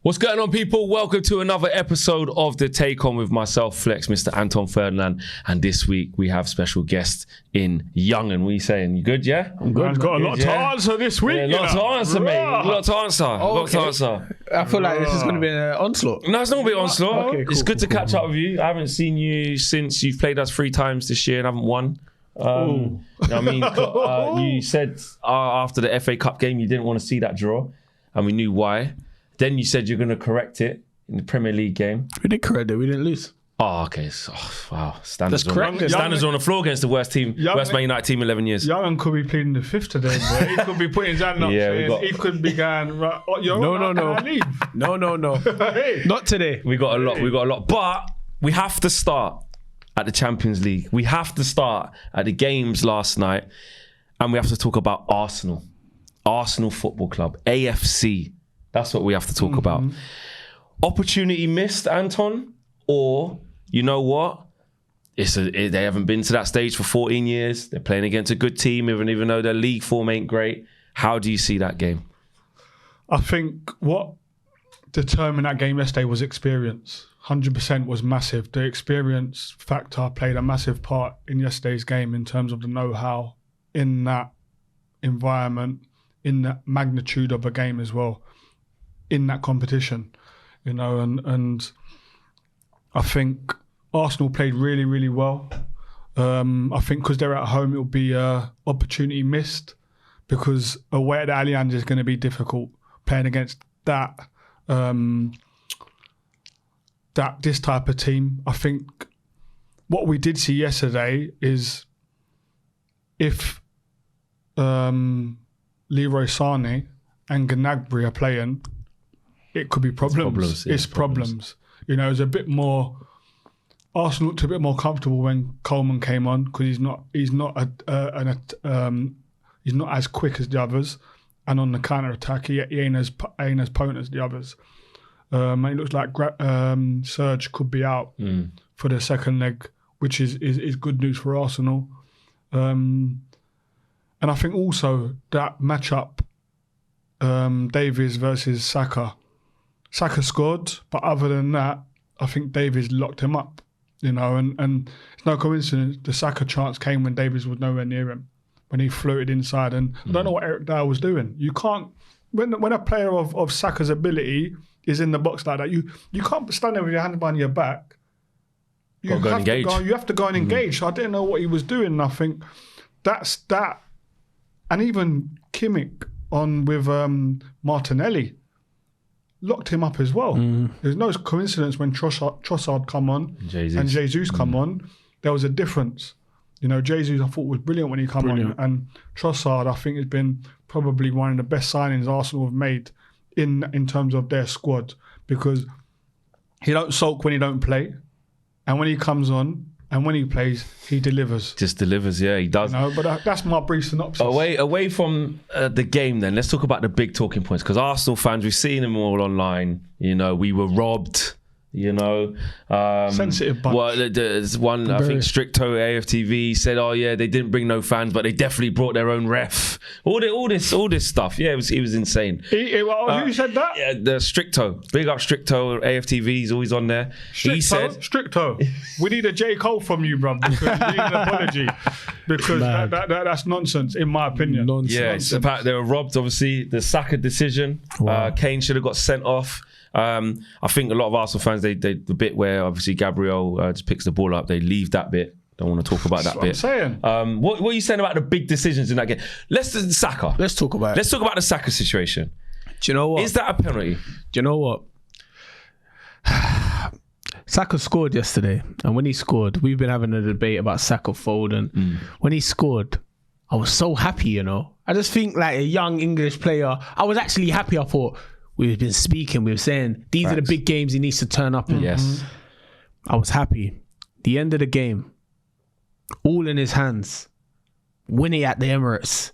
What's going on, people? Welcome to another episode of The Take On with myself, Flex, Mr. Anton Ferdinand. And this week we have special guest in Young'un. What are you saying? You good, yeah? I'm good. I've got a lot to answer this week. Yeah, a lot to answer, mate. A lot to answer. I feel like this is going to be an onslaught. No, it's not going to be an onslaught. Okay, cool, it's good to catch up with you. I haven't seen you since you've played us 3 times this year and haven't won. You know what I mean? You said after the FA Cup game you didn't want to see that draw, and we knew why. Then you said you're going to correct it in the Premier League game. We didn't correct it. We didn't lose. Oh, okay. So, wow. Standards That's correct. Standards on the floor against the worst Man United team in 11 years. Young'un could be pleading the fifth today, bro. He could be putting his hand up. He could be going, right, No. Hey. Not today. We got a lot. But we have to start at the Champions League. We have to start at the games last night. And we have to talk about Arsenal. Arsenal Football Club. AFC. That's what we have to talk about. Opportunity missed, Anton? Or, you know what? They haven't been to that stage for 14 years. They're playing against a good team, even though their league form ain't great. How do you see that game? I think what determined that game yesterday was experience. 100% was massive. The experience factor played a massive part in yesterday's game in terms of the know-how in that environment, in the magnitude of a game as well, in that competition, you know, and I think Arsenal played really, really well. I think because they're at home, it'll be an opportunity missed, because away at the Allianz is going to be difficult playing against this type of team. I think what we did see yesterday is if Leroy Sané and Gnabry are playing, it could be problems. It's problems. You know, it's a bit more. Arsenal looked a bit more comfortable when Coleman came on, because he's not as quick as the others, and on the counter attack he ain't as potent as the others. And it looks like Serge could be out for the second leg, which is good news for Arsenal. And I think also that matchup, Davies versus Saka. Saka scored, but other than that, I think Davies locked him up, you know, and it's no coincidence the Saka chance came when Davies was nowhere near him, when he floated inside, and I don't know what Eric Dyer was doing. You can't, when a player of Saka's ability is in the box like that, you can't stand there with your hands behind your back. You have to go and engage. So I didn't know what he was doing, and I think that's that. And even Kimmich on with Martinelli locked him up as well. There's no coincidence when Trossard come on and Jesus come on, there was a difference. You know, Jesus I thought was brilliant when he come on, and Trossard I think has been probably one of the best signings Arsenal have made in terms of their squad, because he don't sulk when he don't play, and when he comes on and when he plays, he delivers. Just delivers, yeah, he does. You know, but that's my brief synopsis. Away from the game then, let's talk about the big talking points, because Arsenal fans, we've seen them all online. You know, we were robbed. You know, sensitive bunch. Well, there's one, I think Stricto AFTV said, "Oh yeah, they didn't bring no fans, but they definitely brought their own ref." All this stuff. Yeah, it was insane. Who said that? Yeah, the Stricto. Big up Stricto AFTV. He's always on there. He said, "Stricto, we need a J Cole from you, bro. Because we need an apology, because that's nonsense, in my opinion." Nonsense. Yeah, they were robbed. Obviously, the Saka decision. Wow. Kane should have got sent off. I think a lot of Arsenal fans, they the bit where obviously Gabriel just picks the ball up, they leave that bit. Don't want to talk about that bit. That's what I'm saying. What are you saying about the big decisions in that game? Let's talk about it. Let's talk about the Saka situation. Do you know what? Is that a penalty? Do you know what? Saka scored yesterday, and when he scored, we've been having a debate about Saka, Foden. When he scored, I was so happy, you know. I just think like a young English player, I was actually happy. I thought, we've been speaking, we were saying, these are the big games he needs to turn up in. Yes. I was happy. The end of the game, all in his hands, winning at the Emirates.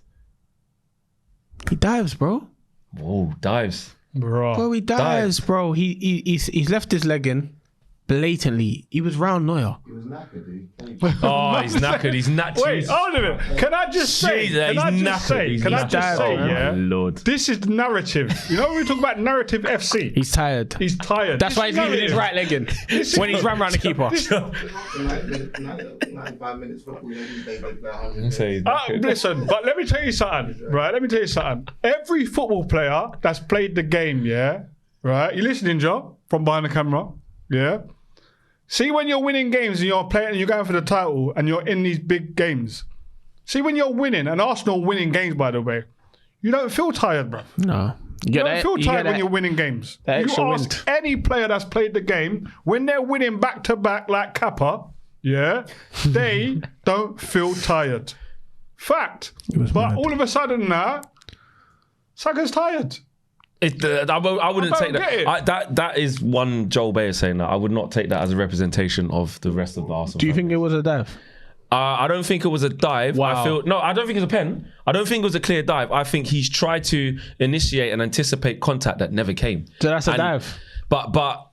He dives, bro. Whoa, dives. Bro, he dives, bro. He's left his leg in. blatantly, he was round Neuer. He was knackered, dude. Oh, he's knackered. He's knackered. Wait, hold a minute. Can I just say? Jesus, Can I he's just knackered. say? He's Can I just say? knackered. Yeah. Oh, my Lord. This is the narrative. You know when we talk about narrative FC. He's tired. He's tired. That's why he's leaving his right leg in when he's run around the keeper. 95 minutes football, they like 100. Say Listen, but let me tell you something, right? Let me tell you something. Every football player that's played the game, yeah, right? You listening, Joe? From behind the camera, yeah. See when you're winning games and you're playing and you're going for the title and you're in these big games. See when you're winning, and Arsenal winning games, by the way, you don't feel tired, bro. No. You don't feel tired when you're winning games. that You extra ask wind. any player that's played the game, when they're winning back to back like Kappa, yeah, they don't feel tired. Fact. But mad. all of a sudden now, Saka's tired. I wouldn't I take don't get that. That is one Joel Bayer saying that. I would not take that as a representation of the rest of the Arsenal. Do you fan think it was a dive? I don't think it was a dive. Wow. I don't think it was a pen. I don't think it was a clear dive. I think he's tried to initiate and anticipate contact that never came. So that's a dive. But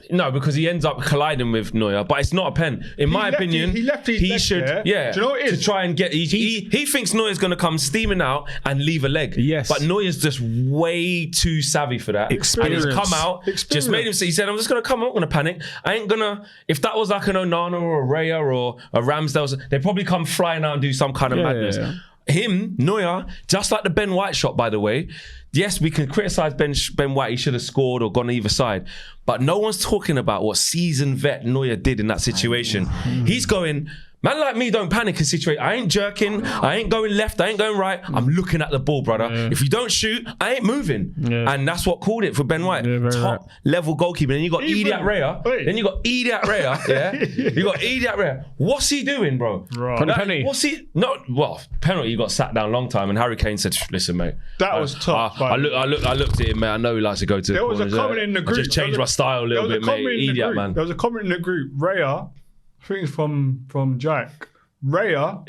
no, because he ends up colliding with Neuer. But it's not a pen. In my opinion, he left his leg should. there. Yeah. Do you know what it is? To try and get. He thinks Neuer's going to come steaming out and leave a leg. Yes. But Neuer's just way too savvy for that. Experience. And he's come out. Just made him say. He said, "I'm just going to come. I'm not going to panic. I ain't gonna. If that was like an Onana or a Raya or a Ramsdale, they'd probably come flying out and do some kind of madness." yeah. Him, Neuer, just like the Ben White shot, by the way. Yes, we can criticise Ben White. He should have scored or gone either side. But no one's talking about what seasoned vet Neuer did in that situation. He's going, man like me don't panic in situation. I ain't jerking. I ain't going left. I ain't going right. I'm looking at the ball, brother. If you don't shoot, I ain't moving. And that's what called it for Ben White. Top level goalkeeper. Then you got Idiot Raya. Then you got Idiot Raya. Yeah. You got Idiot Raya. What's he doing, bro? From the penalty. What's he? No. Well, penalty. He got sat down a long time, and Harry Kane said, "Listen, mate. That was tough. I looked at him, mate. I know he likes to go to. There was a comment in the group. I just changed my style a little bit, mate. Idiot, man. There was a comment in the group. Raya, I think it's from Jack. Raya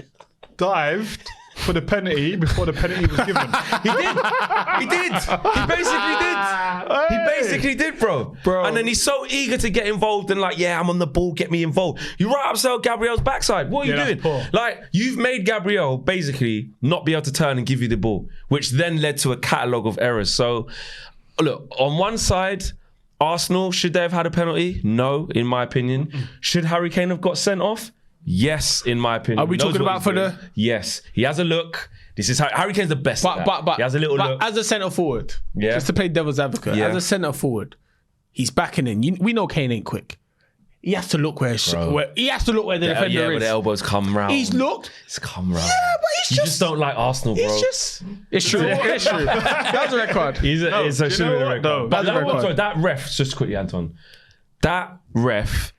dived for the penalty before the penalty was given. He did. He basically did. He basically did, bro. And then he's so eager to get involved and like, yeah, I'm on the ball, get me involved. You right upsell Gabriel's backside. What are you that's doing? poor. Like, you've made Gabriel basically not be able to turn and give you the ball, which then led to a catalogue of errors. So, look, on one side, Arsenal, should they have had a penalty? No, in my opinion. Should Harry Kane have got sent off? Yes, in my opinion. Are we talking about for the? Yes, he has a look. This is how Harry Kane's the best. at that. But he has a little look. as a centre forward, Yeah. just to play devil's advocate, Yeah. as a centre forward, he's backing in. We know Kane ain't quick. He has to look where he has to look where the defender where is. the elbows come round. He's looked. It's come round. Yeah, but he's You just don't like Arsenal, bro. It's true. It's true. That's a record. It's a do you know what, though? But That's a record. sorry, that ref, just quickly, Anton. That ref,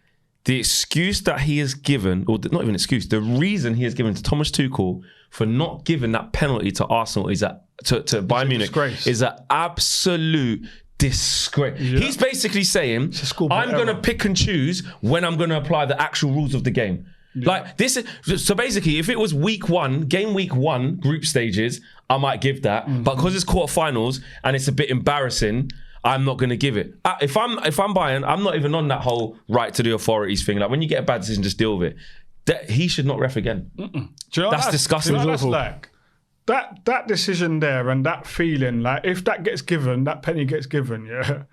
the excuse that he has given, or not even excuse, the reason he has given to Thomas Tuchel for not giving that penalty to Arsenal is that to Bayern Munich disgrace. is an absolute disgrace. Yeah. He's basically saying, schoolboy I'm going to error. pick and choose when I'm going to apply the actual rules of the game. Like this is so basically, if it was game week one, group stages, I might give that. But because it's quarterfinals and it's a bit embarrassing, I'm not going to give it. If I'm Bayern, I'm not even on that whole right to the authorities thing. Like when you get a bad decision, just deal with it. He should not ref again. Do you know That's disgusting. Do you know what It's that's like? That decision there and that feeling, like if that gets given, that penny gets given, yeah.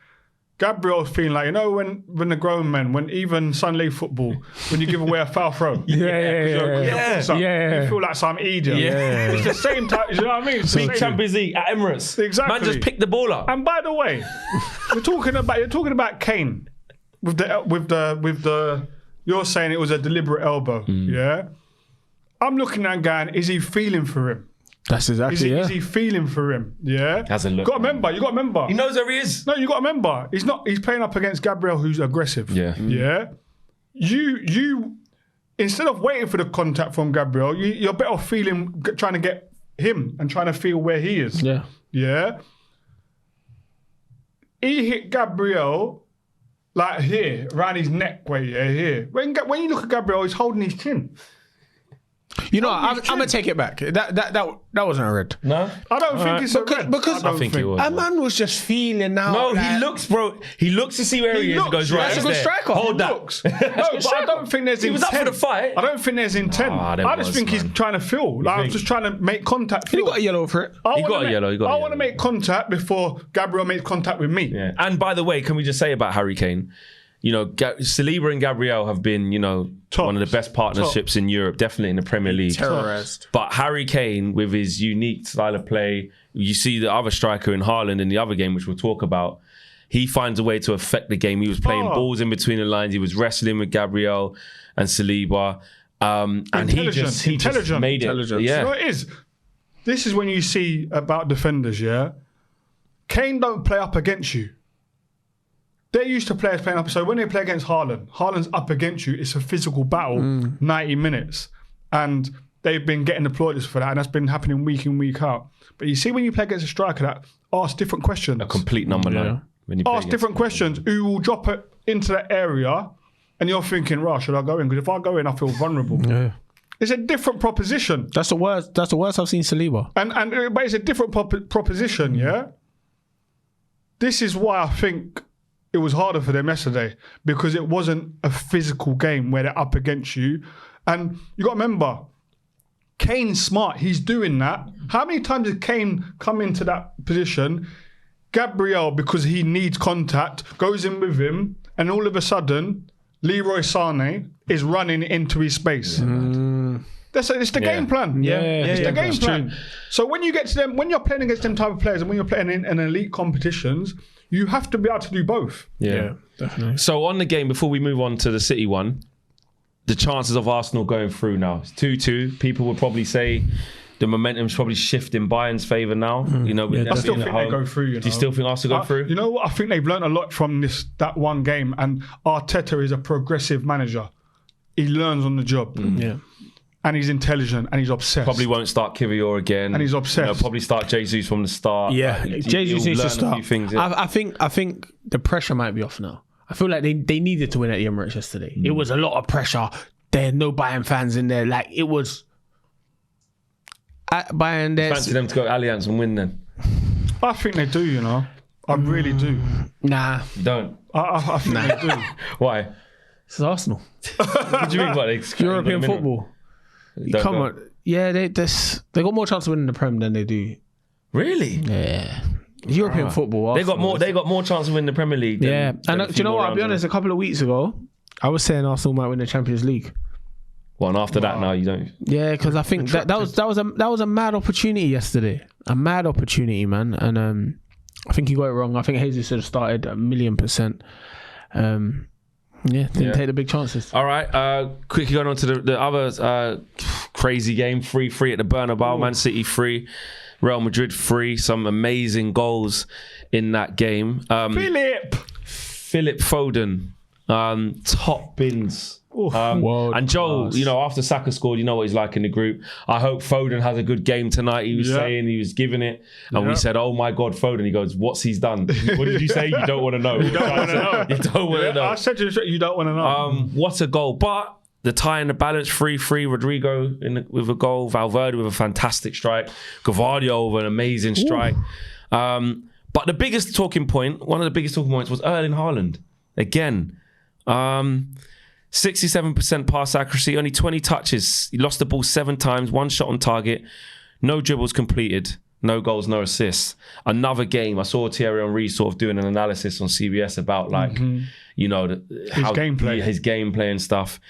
Gabriel's feeling like, you know, when the grown men, when even Sunday League football, when you give away a foul throw. Yeah. You feel like some idiot. Yeah. It's the same type, you know what I mean? It's the Big same. Champions League at Emirates. Exactly. Man, just pick the ball up. And by the way, you're talking about Kane with the you're saying it was a deliberate elbow, yeah? I'm looking at going, is he feeling for him? That's exactly Is he feeling for him? Yeah. Hasn't looked, You got to remember. He knows where he is. No, you got to remember. He's playing up against Gabriel, who's aggressive. Yeah. Yeah. You instead of waiting for the contact from Gabriel, you're better off trying to get him and trying to feel where he is. Yeah. Yeah. He hit Gabriel like here, around his neck, here. When you look at Gabriel, he's holding his chin. You know, I'm gonna take it back. That wasn't a red. No? I don't think it's a red. Because I think it was. a man was just feeling out. No, like, he looks, bro. He looks to see where he is and goes, right, That's a good there. striker. Hold that. No, but I don't think there's He intent. was up for the fight. I don't think there's intent. there I just was, think he's man. trying to feel. Like, I'm just trying to make contact. He got a yellow for it. He got a yellow, he got a I yellow. want to make contact before Gabriel makes contact with me. Yeah. And by the way, can we just say about Harry Kane? You know, Saliba and Gabriel have been, you know, Tops. one of the best partnerships in Europe, definitely in the Premier League. Terrorized. But Harry Kane, with his unique style of play, you see the other striker in Haaland in the other game, which we'll talk about. He finds a way to affect the game. He was playing balls in between the lines. He was wrestling with Gabriel and Saliba. And he just made it. You know Yeah. what it is? This is when you see about defenders, yeah? Kane don't play up against you. They're used to players playing up. So when they play against Haaland's up against you. It's a physical battle, 90 minutes. And they've been getting applauded for that. And that's been happening week in, week out. But you see when you play against a striker that asks different questions. A complete number 9. When you play Ask against different questions. Who will drop it into that area? And you're thinking, right, should I go in? Because if I go in, I feel vulnerable. Yeah. It's a different proposition. That's the worst. That's the worst I've seen Saliba. But it's a different proposition, yeah? This is why I think it was harder for them yesterday, because it wasn't a physical game where they're up against you. And you got to remember, Kane's smart. He's doing that. How many times did Kane come into that position? Gabriel, because he needs contact, goes in with him, and all of a sudden, Leroy Sané is running into his space. It's the game plan. It's the game plan. So when you get to them, when you're playing against them type of players, and when you're playing in elite competitions, you have to be able to do both. Yeah, definitely. So on the game, before we move on to the City one, the chances of Arsenal going through now, it's 2-2. People would probably say the momentum's probably shifting Bayern's favour now. You know, with them I still being think at they home. go through. Do you still think Arsenal go through? You know what? I think they've learned a lot from that one game. And Arteta is a progressive manager. He learns on the job. Yeah. And he's intelligent and he's obsessed. Probably won't start Kivior again. And he's obsessed. You know, probably start Jesus from the start. Yeah, Jesus needs to learn a start. few things, I think the pressure might be off now. I feel like they needed to win at the Emirates yesterday. It was a lot of pressure. There are no Bayern fans in there. Like, it was at Bayern. Fancy them to go Allianz and win then? I think they do, you know. I really do. Nah, Don't. I think they do. Why? it's Arsenal. What do you mean by it? European football. Don't Come go. on. Yeah, they got more chance of winning the Prem than they do. Really? Yeah. European football. They got Arsenal. more. They got more chance of winning the Premier League. Than, Yeah, than and a do few you know more what? I'll be rounds honest. A couple of weeks ago, I was saying Arsenal might win the Champions League. Well, and after that, now you don't. Yeah, because I think that was a mad opportunity yesterday. A mad opportunity, man. And I think he got it wrong. I think Jesus should have started 1,000,000%. Didn't take the big chances. All right, quickly going on to the other crazy game. 3-3 at the Bernabeu. Man City 3, Real Madrid 3. Some amazing goals in that game. Philip Foden, top bins. And Joel, class. you know, after Saka scored, you know what he's like in the group. I hope Foden has a good game tonight. He was saying, he was giving it. And we said, oh my God, Foden. He goes, what's he's done? What did you say? You don't want to know. You don't want to know. You don't want to know. I said to you, you don't want to know. What a goal. But the tie and the balance, 3-3. Rodrigo with a goal. Valverde with a fantastic strike. Gavardio with an amazing strike. But the biggest talking point, one of the biggest talking points was Erling Haaland. Again. 67% pass accuracy, only 20 touches. He lost the ball 7 times, 1 shot on target, no dribbles completed, no goals, no assists. Another game, I saw Thierry Henry sort of doing an analysis on CBS about you know, his gameplay and stuff.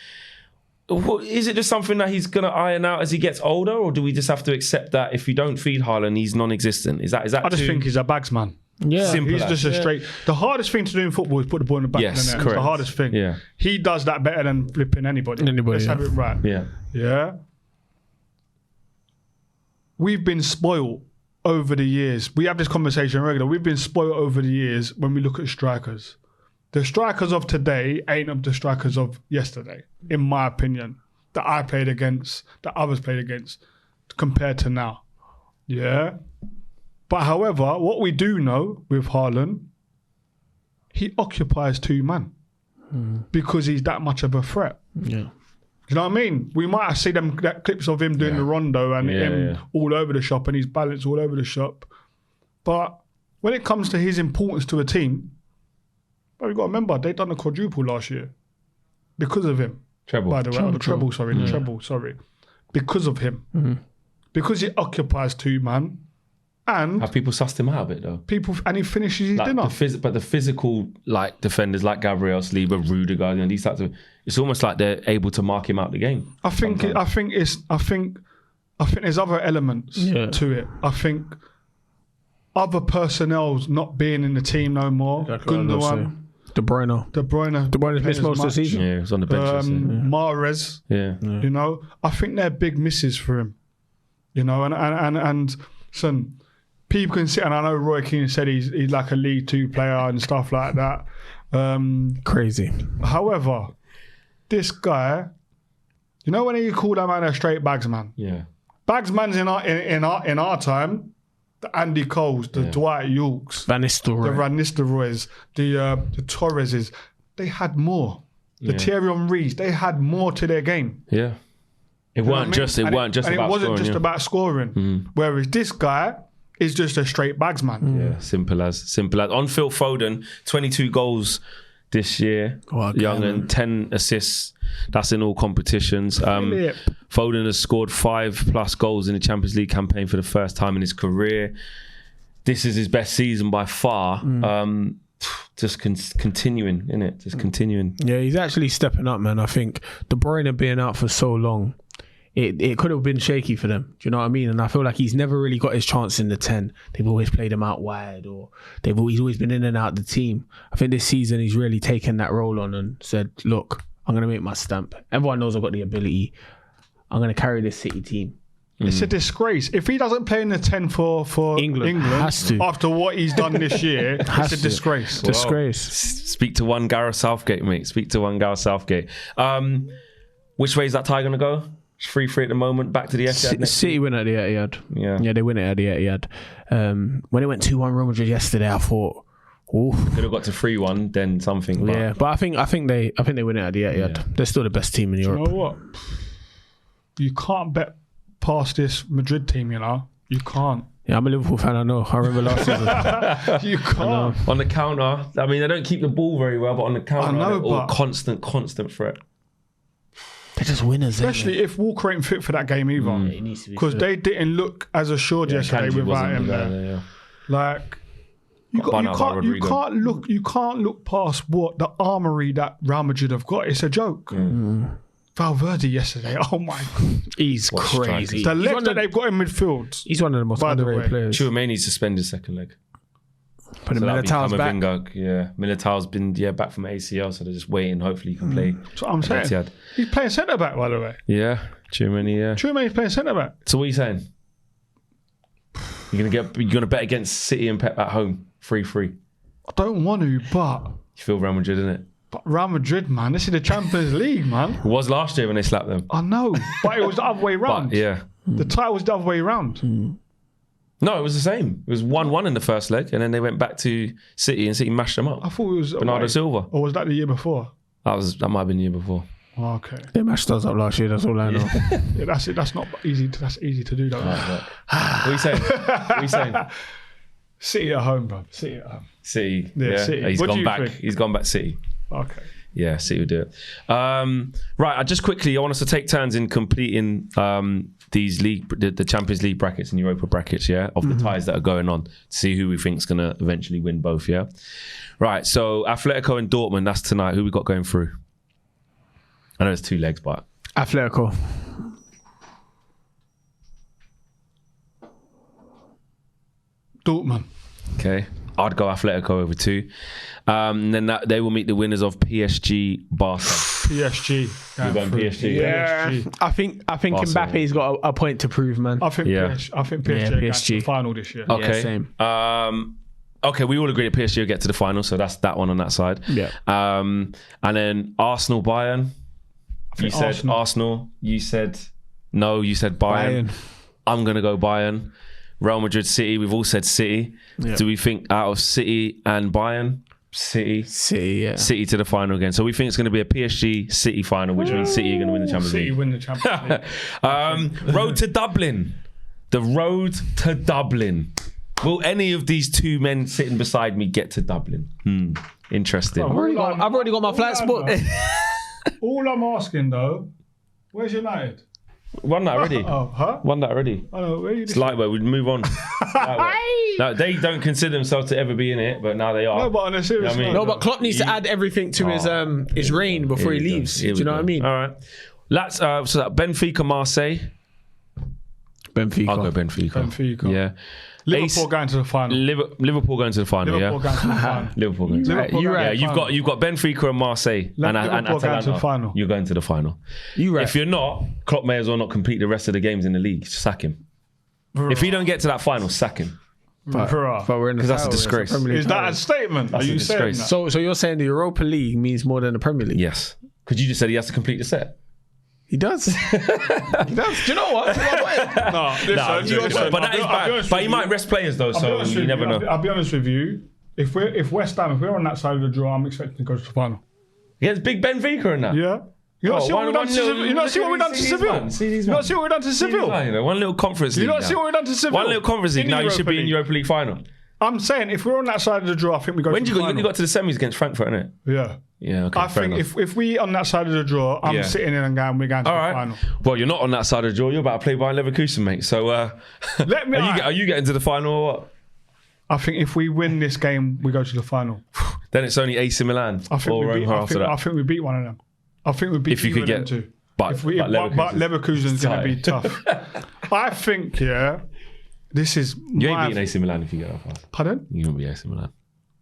Is it just something that he's going to iron out as he gets older, or do we just have to accept that if you don't feed Haaland, he's non-existent? Is that? I just think he's a bagsman. Yeah, Simple he's just a straight. The hardest thing to do in football is put the ball in the back of the net. correct. It's the hardest thing. Yeah. He does that better than flipping anybody. Let's have it right. Yeah. We've been spoiled over the years. We have this conversation regular. We've been spoiled over the years when we look at strikers. The strikers of today ain't of the strikers of yesterday, in my opinion. That I played against, that others played against, compared to now. Yeah. But however, what we do know with Haaland, he occupies 2 men because he's that much of a threat. Yeah. Do you know what I mean? We might see that clips of him doing the rondo and him all over the shop and his balance all over the shop. But when it comes to his importance to a team, you've got to remember, they done a quadruple last year because of him. Treble. By the way, the treble, sorry. Because of him. Mm-hmm. Because he occupies 2 man. And Have people sussed him out a bit though? and he finishes his dinner. But the physical like defenders like Gabriel Saliba, Rudiger, and these types of, it's almost like they're able to mark him out the game. I think there's other elements to it. I think other personnel's not being in the team no more. Gundogan, De Bruyne's missed most of the season. Yeah, he was on the bench. Mahrez. Yeah. You know, I think they're big misses for him. You know, and son, people can sit, and I know Roy Keane said he's like a League 2 player and stuff like that. Crazy. However, this guy, you know when you call that man a straight bags man? Yeah. Bags man's in our time, the Andy Coles, the Dwight Yorks, Van Nistelrooy. the Van Nistelrooys, the Torreses, they had more. The Thierry Henrys, they had more to their game. Yeah. It weren't just about scoring. About scoring. Whereas this guy is just a straight bags man. Yeah, simple as. On Phil Foden, 22 goals this year. Young and 10 assists. That's in all competitions. Foden has scored 5+ goals in the Champions League campaign for the first time in his career. This is his best season by far. Just continuing, innit? Just continuing. Yeah, he's actually stepping up, man. I think De Bruyne being out for so long, it could have been shaky for them. Do you know what I mean? And I feel like he's never really got his chance in the 10. They've always played him out wide, or he's always been in and out of the team. I think this season he's really taken that role on and said, look, I'm going to make my stamp. Everyone knows I've got the ability. I'm going to carry this City team. It's a disgrace. If he doesn't play in the 10 for England has to. after what he's done this year, it's a disgrace. Disgrace. Speak to one Gareth Southgate, mate. Speak to one Gareth Southgate. Which way is that tie going to go? It's 3-3 at the moment. Back to the Etihad. City win at the Etihad. Yeah, they win it at the Etihad. When it went 2-1 Real Madrid yesterday, I thought, ooh. Could have got to 3-1, then something. But but I think they win it at the Etihad. Yeah. They're still the best team in Europe. You know what? You can't bet past this Madrid team, you know. You can't. Yeah, I'm a Liverpool fan, I know. I remember last season. You can't. on the counter, I mean, they don't keep the ball very well, but on the counter, they're all constant threat. They're just winners, especially if Walker ain't fit for that game either. Because they didn't look as assured yesterday without him there. Like, you can't look past what the armory that Real Madrid have got. It's a joke. Valverde yesterday, oh my God. He's crazy. The left that they've got in midfield. He's one of the most underrated players. Chouameni suspended second leg. But Militao's back. Militao's been back from ACL, so they're just waiting. Hopefully he can play. That's what I'm saying. He's playing centre back, by the way. Yeah, Chouameni. Chouameni's playing centre back. So what are you saying? You're gonna bet against City and Pep at home, 3-3. I don't want to, but you feel Real Madrid, isn't it? But Real Madrid, man, this is the Champions League, man. It was last year when they slapped them. I know, but it was the other way round. The title was the other way round. No, it was the same. It was 1-1 in the first leg, and then they went back to City, and City mashed them up. I thought it was Bernardo Silva. Or was that the year before? That might have been the year before. Oh, okay. They mashed us up last year. That's all I know. Yeah, that's it. That's not easy. That's easy to do, though. What are you saying? What are you saying? City at home, bro. City at home. City. Yeah, City. He's What do gone you back. think? He's gone back City. Okay. Yeah, City will do it. Right, just quickly, I want us to take turns in completing these the Champions League brackets and Europa brackets, of the ties that are going on, to see who we think is going to eventually win both, Right, so Atletico and Dortmund, that's tonight. Who we got going through? I know there's 2 legs, but... Atletico. Dortmund. Okay. I'd go Atletico over 2. Then they will meet the winners of PSG Barca. PSG. You're going PSG? Yeah. PSG. I think Mbappe's got a point to prove, man. I think PSG gets to the final this year. Okay. Yeah, same. Okay, we all agree that PSG will get to the final, so that's that one on that side. Yeah. And then Arsenal Bayern. You said Arsenal. You said no. You said Bayern. I'm gonna go Bayern. Real Madrid City. We've all said City. Yeah. Do we think out of City and Bayern, City. yeah. City to the final again. So we think it's going to be a PSG City final, which means City are going to win the Champions City League. win the Champions League. Road to Dublin. The road to Dublin. Will any of these two men sitting beside me get to Dublin? Interesting. I've already got my flights booked. All I'm asking though, where's United? Won that already. Oh, huh? Won that already. I know, where are you It's lightweight. We'd move on. No, they don't consider themselves to ever be in it, but now they are. No, but on a serious You know what I mean? note, No, but Klopp needs to add everything to his reign before he leaves. Do you know what I mean? All right. Let's so that Benfica, Marseille. Benfica. I'll go Benfica. Yeah. Liverpool going to the final. Liverpool going to the final. Liverpool going to the final. Liverpool going to the final. Liverpool You're going right. to the final. You've got Benfica and Marseille and Liverpool going to the Atalanta. final. You're going to the final. You right. If you're not, Klopp may as well not complete the rest of the games in the league. Sack him. If he don't get to that final, sack him. But we're in the 'Cause that's a title, disgrace. Premier League Is that title. a statement? That's Are a you saying disgrace. that? So you're saying the Europa League means more than the Premier League? Yes. Because you just said he has to complete the set. He does. He does. Do you know what? No, listen, But that is bad. But he might rest players though, so you never know. I'll be honest with you. If West Ham, if we're on that side of the draw, I'm expecting to go to the final. Against big Benfica in that. Yeah. You not see what we've done to Seville? You not see what we've done to Seville? You not see what we've done to Seville? One little conference league. You not see what we've done to Seville? One little conference league. In Now you Europa should be in League. Europa League final. I'm saying if we're on that side of the draw, I think we go When to did the you final. got to the semis against Frankfurt, innit? Yeah. Yeah, okay. I think if we on that side of the draw, I'm Yeah. sitting in and going, we're going to All the right. final. Well, you're not on that side of the draw. You're about to play Bayern Leverkusen, mate. So, Let me. are you getting to the final or what? I think if we win this game, we go to the final. Then it's only AC Milan I think or we beat. Roma I after think, that. I think we beat one of them. I think we beat. If you could either of get- them two. but Leverkusen's going to be tight. tough. I think this is. You ain't beating AC Milan if you get that far. Pardon? You won't be AC Milan.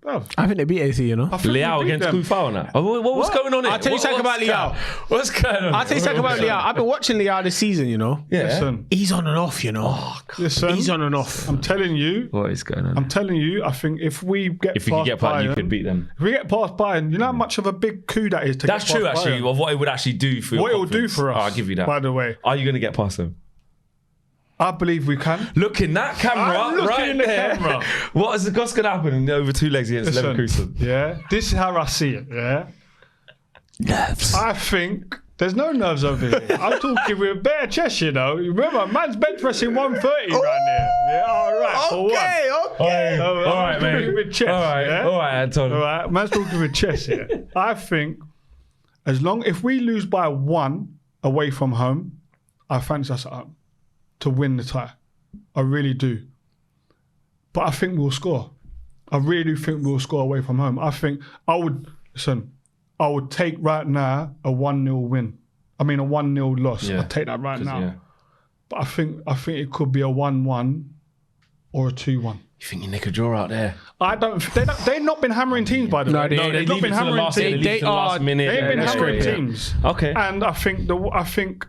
Oh, I think they beat AC, you know. I think we Leao beat against them. Kufau on that. What's going on here? I'll tell you something about Leao. What's going on? I'll tell you something about Leao. I've been watching Leao this season, you know. Yeah. Listen, He's on and off, you know. listen. He's on and off. I'm telling you. What is going on? I'm telling you. I think if we get If you could past get past, you Bayern, could beat them. if we get past Bayern, you know how much of a big coup that is to That's get past true, actually, Bayern? of what it would actually do for What your it will do confidence. for us. Oh, I'll give you that. By the way, Are you going to get past them? I believe we can. Look in that camera, I'm looking right in the there. camera. What's going to happen over 2 legs against Listen, Leverkusen? yeah, this is how I see it. Yeah, Nerves. I think there's no nerves over here. I'm talking with bare chest, you know. Remember, man's bench pressing 130 right there. Yeah, all right. For one. okay. All right, mate. With chest, All right, yeah? all right, Anton. All right, man's talking with chest here. I think if we lose by 1 away from home, I fancy us up to win the tie. I really do. But I think we'll score. I really do think we'll score away from home. I would take right now a 1-0 win. I mean a 1-0 loss. Yeah. I'd take that right now. Yeah. But I think it could be a 1-1 or a 2-1. You think you nick a draw out there? They've not been hammering teams, by the way. they- They've not leave been it to the hammering last, teams. they leave it to the last minute. They ain't been That's hammering great, yeah. teams. Okay. And I think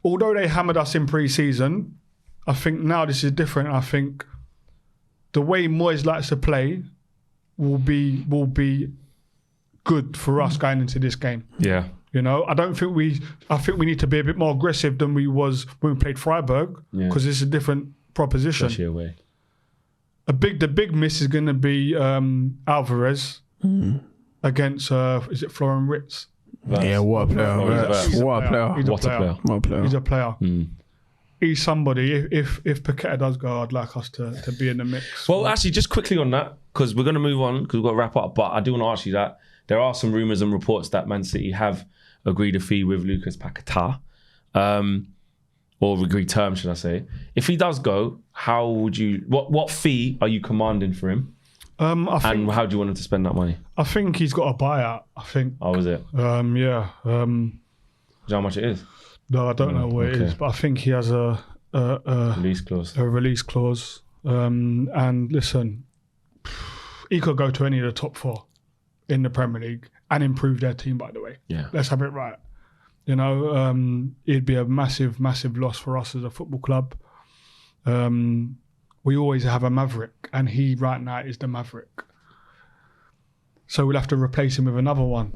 although they hammered us in pre-season, I think now this is different. I think the way Moyes likes to play will be good for us going into this game. Yeah. You know, I think we need to be a bit more aggressive than we was when we played Freiburg, because it's a different proposition. Especially away. The big miss is going to be Alvarez against is it Florian Wirtz? Yeah, what a player. He's a What a player. He's a What a player. What a player. He's a player. He's somebody. If Paqueta does go, I'd like us to be in the mix. Well, actually, just quickly on that, because we're going to move on, because we've got to wrap up, but I do want to ask you that. There are some rumours and reports that Man City have agreed a fee with Lucas Paqueta, or agreed terms, should I say. If he does go, how would you, what fee are you commanding for him? And how do you want him to spend that money? I think he's got a buyout. I think. Oh, is it? Yeah. Do you know how much it is? No, I don't know what it is, but I think he has a Release clause. release clause. And listen, he could go to any of the top 4 in the Premier League and improve their team, by the way. Yeah. Let's have it right. You know, it'd be a massive, massive loss for us as a football club. We always have a maverick, and he right now is the maverick. So we'll have to replace him with another one.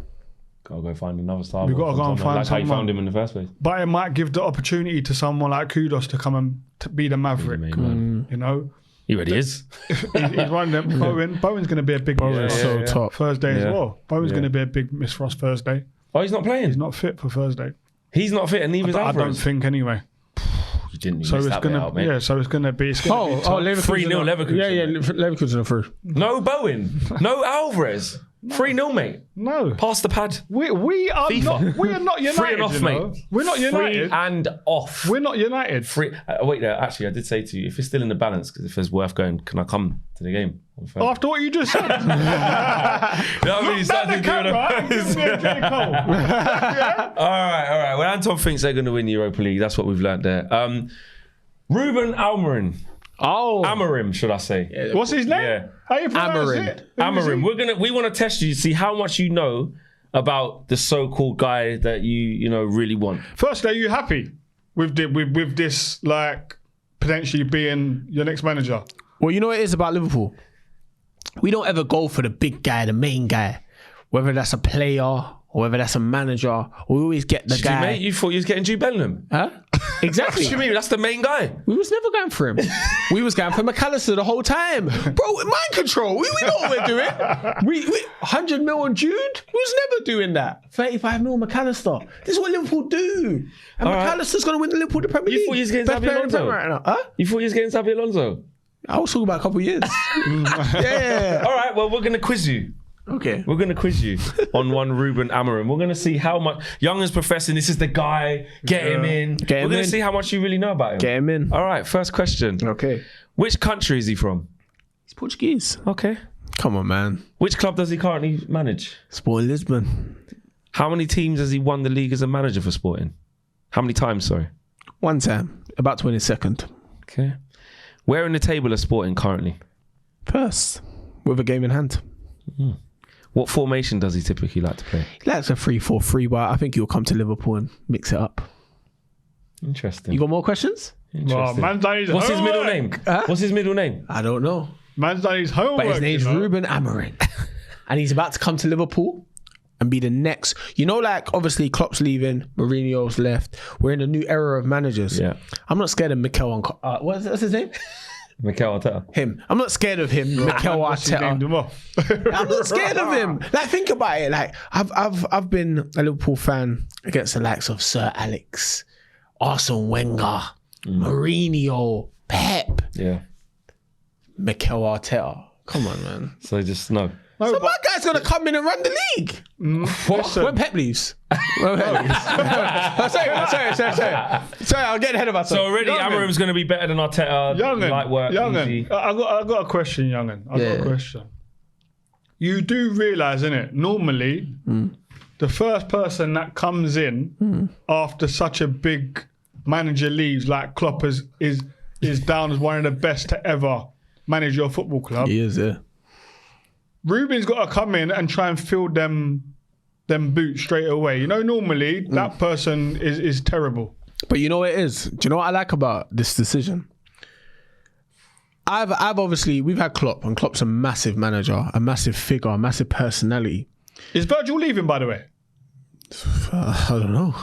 Gotta go find another star. We've got to go and find like how you someone. found him in the first place. But it might give the opportunity to someone like Kudos to come and to be the maverick. Main man. You know, He already is. He's one of them. Bowen's going to be a big miss so for top. Thursday as Yeah. well. Bowen's going to be a big miss for us Thursday. Oh, he's not playing. He's not fit for Thursday. He's not fit, and neither is I don't Alvarez. think anyway. You didn't So miss it's that bit gonna, out, mate. yeah. So it's gonna be. It's gonna be tough. Leverkusen. 3-0 Leverkusen. Yeah, Leverkusen are through. No Bowen. No Alvarez. 3-0, mate. No, Pass the pad. we are FIFA. not. We are not United. Free and off, you know? mate. We're not United. Free and off. We're not United. Free. Wait, there. Actually, I did say to you, if it's still in the balance, because if it's worth going, can I come to the game on Thursday? After what you just said. You know what I mean? You Look start at the thinking camera. of- Give me a J. Cole. All right. Well, Anton thinks they're going to win the Europa League. That's what we've learned there. Ruben Amorim. Oh, Amorim, should I say? What's his name? Yeah. How you pronounce Amorim. it? Who is Amorim. he? We want to test you, see how much you know about the so-called guy that you really want. Firstly, are you happy with this like potentially being your next manager? well, you know what it is about Liverpool? We don't ever go for the big guy, the main guy. Whether that's a player or whether that's a manager, we always get the guy. Mate, you thought you was getting Jude Bellingham? Huh? Exactly. What do you mean? That's the main guy. We was never going for him. We was going for McAllister the whole time. Bro, mind control. We know what we're doing. We 100 mil on Jude? We was never doing that. 35 mil McAllister. This is what Liverpool do. And All right. McAllister's going to win the Liverpool the Premier League. You thought you was getting Best Xabi player in the Alonso? Premier right now. Huh? You thought you was getting Xabi Alonso? I was talking about a couple of years. yeah. All right, well, we're going to quiz you. Okay. We're going to quiz you on one Ruben Amorim. We're going to see how much Young is professing this is the guy. Get him in. Get him We're going in. to see how much you really know about him. Get him in. All right, first question. Okay. Which country is he from? He's Portuguese. Okay. Come on, man. Which club does he currently manage? Sporting Lisbon. How many teams has he won the league as a manager for Sporting? How many times, sorry? One time. About 22nd. Okay. Where in the table are Sporting currently? First. With a game in hand. What formation does he typically like to play? He likes a 3-4-3, but I think he'll come to Liverpool and mix it up. Interesting. You got more questions? Well, Interesting. man's done his What's his homework. middle name? Huh? What's his middle name? I don't know. Man's done his homework. But his name's you know? Ruben Amorim. And he's about to come to Liverpool and be the next. You know, like, obviously, Klopp's leaving, Mourinho's left. We're in a new era of managers. Yeah. I'm not scared of Mikel. What's his name? Mikel Arteta. Him. I'm not scared of him, Mikel What's he named Arteta. him off? I'm not scared of him. Like, think about it. Like, I've been a Liverpool fan against the likes of Sir Alex, Arsene Wenger, Mourinho, Pep, Yeah. Mikel Arteta. Come on, man. So just no. No, So but my guy's gonna come in and run the league. listen, When Pep leaves. When Pep leaves. Sorry, I'll get ahead of myself. So already Youngin. Amorim's going to be better than Arteta. Light work, easy. Youngin. I got a question, Youngin. I got a question. You do realise, innit? Normally, the first person that comes in after such a big manager leaves, like Klopp, is down as one of the best to ever manage your football club. He is, yeah. Ruben's got to come in and try and fill them boots straight away. You know, normally that person is terrible. But you know what it is? Do you know what I like about this decision? I've obviously, we've had Klopp, and Klopp's a massive manager, a massive figure, a massive personality. Is Virgil leaving, by the way? I don't know.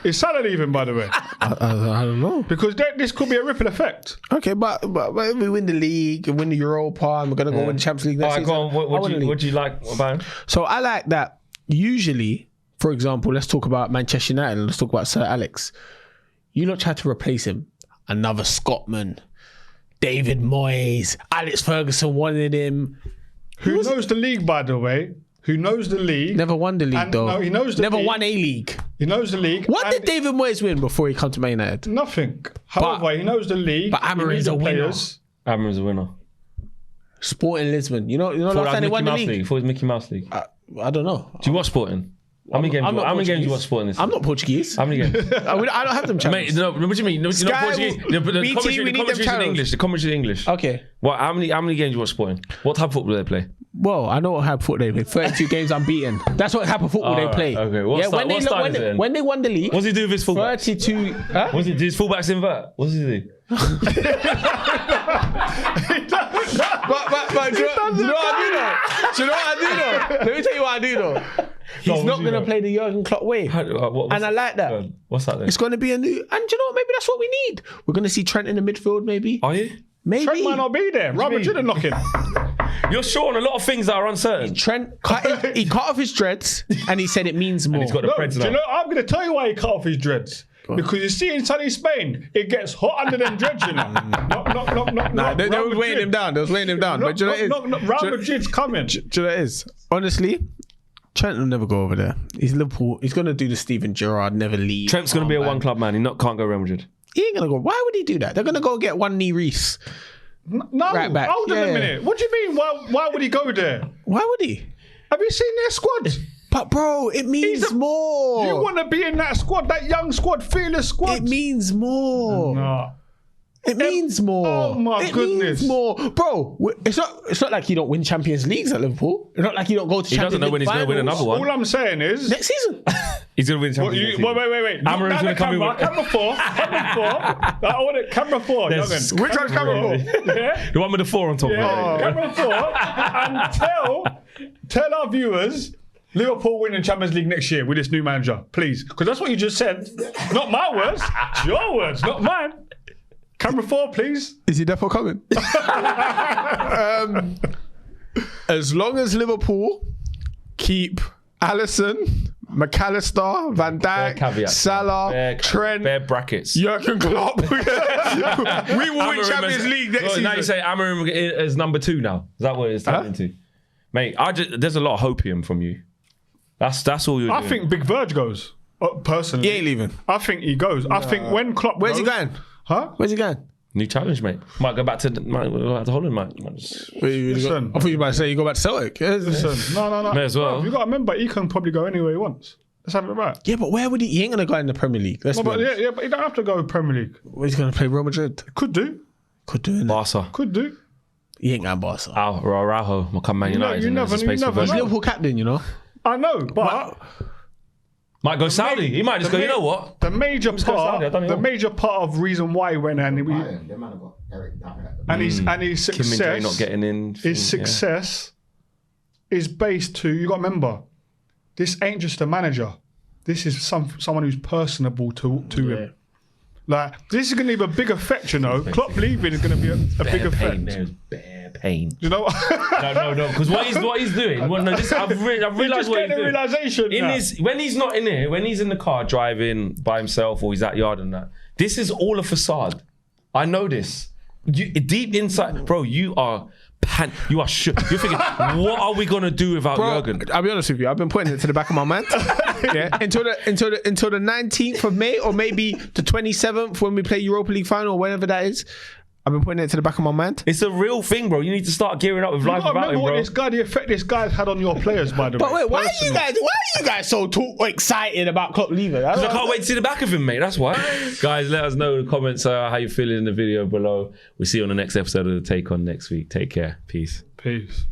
Is Salah leaving, by the way? I don't know. Because this could be a ripple effect. Okay, but if we win the league and win the Europa and we're going to go win the Champions League All next right, go season. on. What do you like about him? So I like that usually, for example, let's talk about Manchester United and let's talk about Sir Alex. You lot try to replace him. Another Scotsman, David Moyes, Alex Ferguson wanted him. Who knows the league, by the way? Who knows the league? Never won the league And- though. no, he knows the Never league. won a league. He knows the league. What and did David Moyes win before he come to Man United? Nothing. However, he knows the league. but he Amorim's knows the a winner. players. Amorim's a winner. Sporting Lisbon. You know Thought last that time they was won Mickey the Mouse league? League. Thought it was Mickey Mouse League. I don't know. Do you watch Sporting? How many games? I'm not How many games do you Portuguese. watch Sporting this? I'm not Portuguese. How many games? I don't have them channels. Mate, no, what do you mean? You're not Sky Portuguese. will- The BT, commentary, we need them commentary's in channels. English. The commentary in English. Okay. What? How many games do you watch Sporting? What type of football do they play? Well, I know what type of football they play. 32 games unbeaten. That's what type of football they Alright, play. okay. What style- what style is it then? when they won the league, What's he do with his fullback? 32. Huh? What's he do? His fullbacks invert. What's he do? But do you know what I do though? Do you know what I do though? Let me tell you what I do though. He's not going to play the Jurgen Klopp way. And I like that. What's that then? It's going to be a new... And do you know what? Maybe that's what we need. We're going to see Trent in the midfield maybe. Are you? Maybe. Trent might not be there. Real Madrid are knocking. You're sure on a lot of things that are uncertain. Trent he cut off his dreads and he said it means more. He's got the No, Preds do you now. know, I'm going to tell you why he cut off his dreads. Because you see in sunny Spain, it gets hot under them dreads, you know. Nah, they was weighing him down. They was weighing him down. But do you know what it is? Real Madrid's coming. Do you know what it is? Honestly, Trent will never go over there. He's Liverpool. He's going to do the Steven Gerrard, never leave. Trent's going to be a one club man. He can't go Real Madrid. He ain't going to go. Why would he do that? They're going to go get one knee Reese. No, Right back. hold on Yeah. a minute. What do you mean? Why would he go there? Why would he? Have you seen their squad? But bro, it means more. You want to be in that squad, that young squad, fearless squad? It means more. Nah. It means more. Oh my it goodness. means more, bro. It's not like you don't win Champions Leagues at Liverpool. It's not like you don't go to. He doesn't know when he's going to win another one. All I'm saying is... next season. He's going to win Champions League. Wait. Amorim's going to come in with... Camera 4. I want it. Camera 4. There's- young'un. Which one's camera 4? Yeah. The one with the 4 on top. Yeah. Right? Camera 4. And tell our viewers... Liverpool winning Champions League next year with this new manager, please. Because that's what you just said. Not my words. It's your words, not mine. Camera 4, please. Is he definitely coming? As long as Liverpool keep Alisson, McAllister, Van Bare Dijk, caveats. Salah, Trent, Bare brackets. Jurgen Klopp, we will win Amorim Champions is- League next Well, season. now you say Amorim is number 2 now. Is that what it's turning into? Mate, there's a lot of hopium from you. That's all you're doing. I think Big Verge goes, personally. He ain't leaving. I think he goes. I think when Klopp Where's he goes... going? Huh? Where's he going? New challenge, mate. Might go back to Holland, might just... Listen. I thought you were about to say you go back to Celtic. Listen, no. May as well. You got to remember, he can probably go anywhere he wants. Let's have it right. Yeah, but where would he? He ain't gonna go in the Premier League. Let's No, be but honest. but he don't have to go Premier League. He's gonna play Real Madrid. Could do. Could do it. Barca. Could do. He ain't going Barca. Araujo will come Man United. you and there's never- a space you for never He's Virgil. know. Liverpool captain, you know. I know, but... Might go Saudi. He might just go, you know what? The major go Saudi, I don't know. of reason why he went and Bayern, them man have got Eric Dyer. his Kim Min Jae success, not getting in. his success is based to, you got to remember, this ain't just a manager. This is someone who's personable to him. Like, this is going to leave a big effect, you know. Klopp leaving is going to be a big effect. There's bare pain. You know? No. Because what he's doing. Well, no, I've realised just what he's getting a doing. realisation now. When he's not in here, when he's in the car driving by himself or he's at yard and that, this is all a facade. I know this. Deep inside, bro, you are you are shook. You're thinking, what are we gonna do without Jurgen? I'll be honest with you. I've been putting it to the back of my mind. Yeah, until the 19th of May or maybe the 27th when we play Europa League final or whenever that is. I've been putting it to the back of my mind. It's a real thing, bro. You need to start gearing up with You life got to without remember him, what bro. the effect this guy's had on your players, by the way. But wait, why are you Personally. guys so excited about Klopp leaving? Because I can't wait to see the back of him, mate. That's why. Guys, let us know in the comments how you feeling in the video below. We'll see you on the next episode of The Take On next week. Take care. Peace. Peace.